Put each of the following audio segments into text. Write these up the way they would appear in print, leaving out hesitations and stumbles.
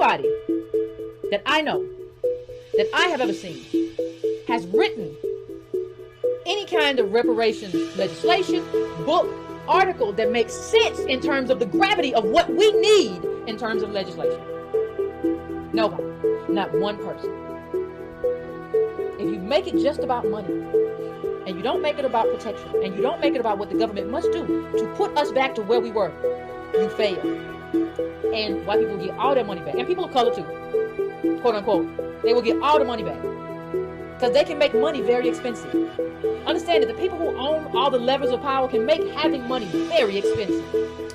nobody that I know, that I have ever seen, has written any kind of reparations legislation, book, article that makes sense in terms of the gravity of what we need in terms of legislation. Nobody. Not one person. If you make it just about money, and you don't make it about protection, and you don't make it about what the government must do to put us back to where we were, you fail. And white people get all their money back. And people of color too, quote unquote. They will get all the money back. Because they can make money very expensive. Understand that the people who own all the levers of power can make having money very expensive.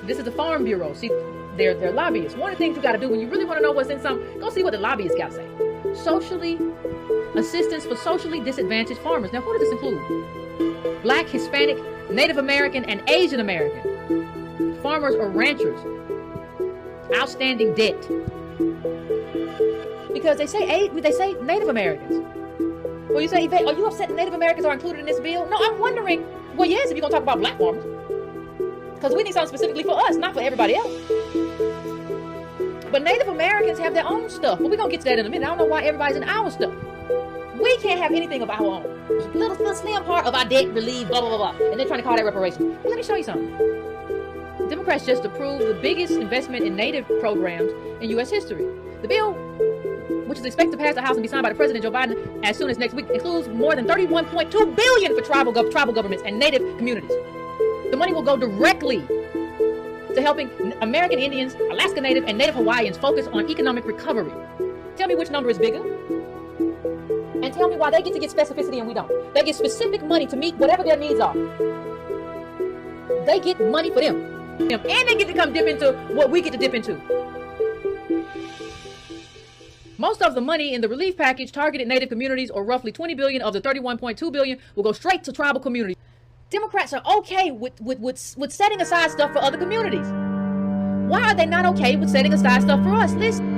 This is the Farm Bureau. See, they're lobbyists. One of the things you got to do when you really want to know what's in something, go see what the lobbyists got to say. Assistance for socially disadvantaged farmers. Now, who does this include? Black, Hispanic, Native American, and Asian American. Farmers or ranchers. Outstanding debt. Because they say Native Americans. Well, you say, Yvette, are you upset that Native Americans are included in this bill? No, I'm wondering, well, yes, if you're going to talk about black farmers. Because we need something specifically for us, not for everybody else. But Native Americans have their own stuff. But we're going to get to that in a minute. I don't know why everybody's in our stuff. We can't have anything of our own. Little slim part of our debt relief, blah, blah, blah, blah. And they're trying to call that reparations. But let me show you something. Democrats just approved the biggest investment in Native programs in U.S. history. The bill, which is expected to pass the House and be signed by the President Joe Biden as soon as next week, includes more than $31.2 billion for tribal governments and Native communities. The money will go directly to helping American Indians, Alaska Native, and Native Hawaiians focus on economic recovery. Tell me which number is bigger. And tell me why they get to get specificity and we don't. They get specific money to meet whatever their needs are. They get money for them. And they get to come dip into what we get to dip into. Most of the money in the relief package targeted Native communities, or roughly $20 billion of the $31.2 billion, will go straight to tribal communities. Democrats are okay with setting aside stuff for other communities. Why are they not okay with setting aside stuff for us? Listen.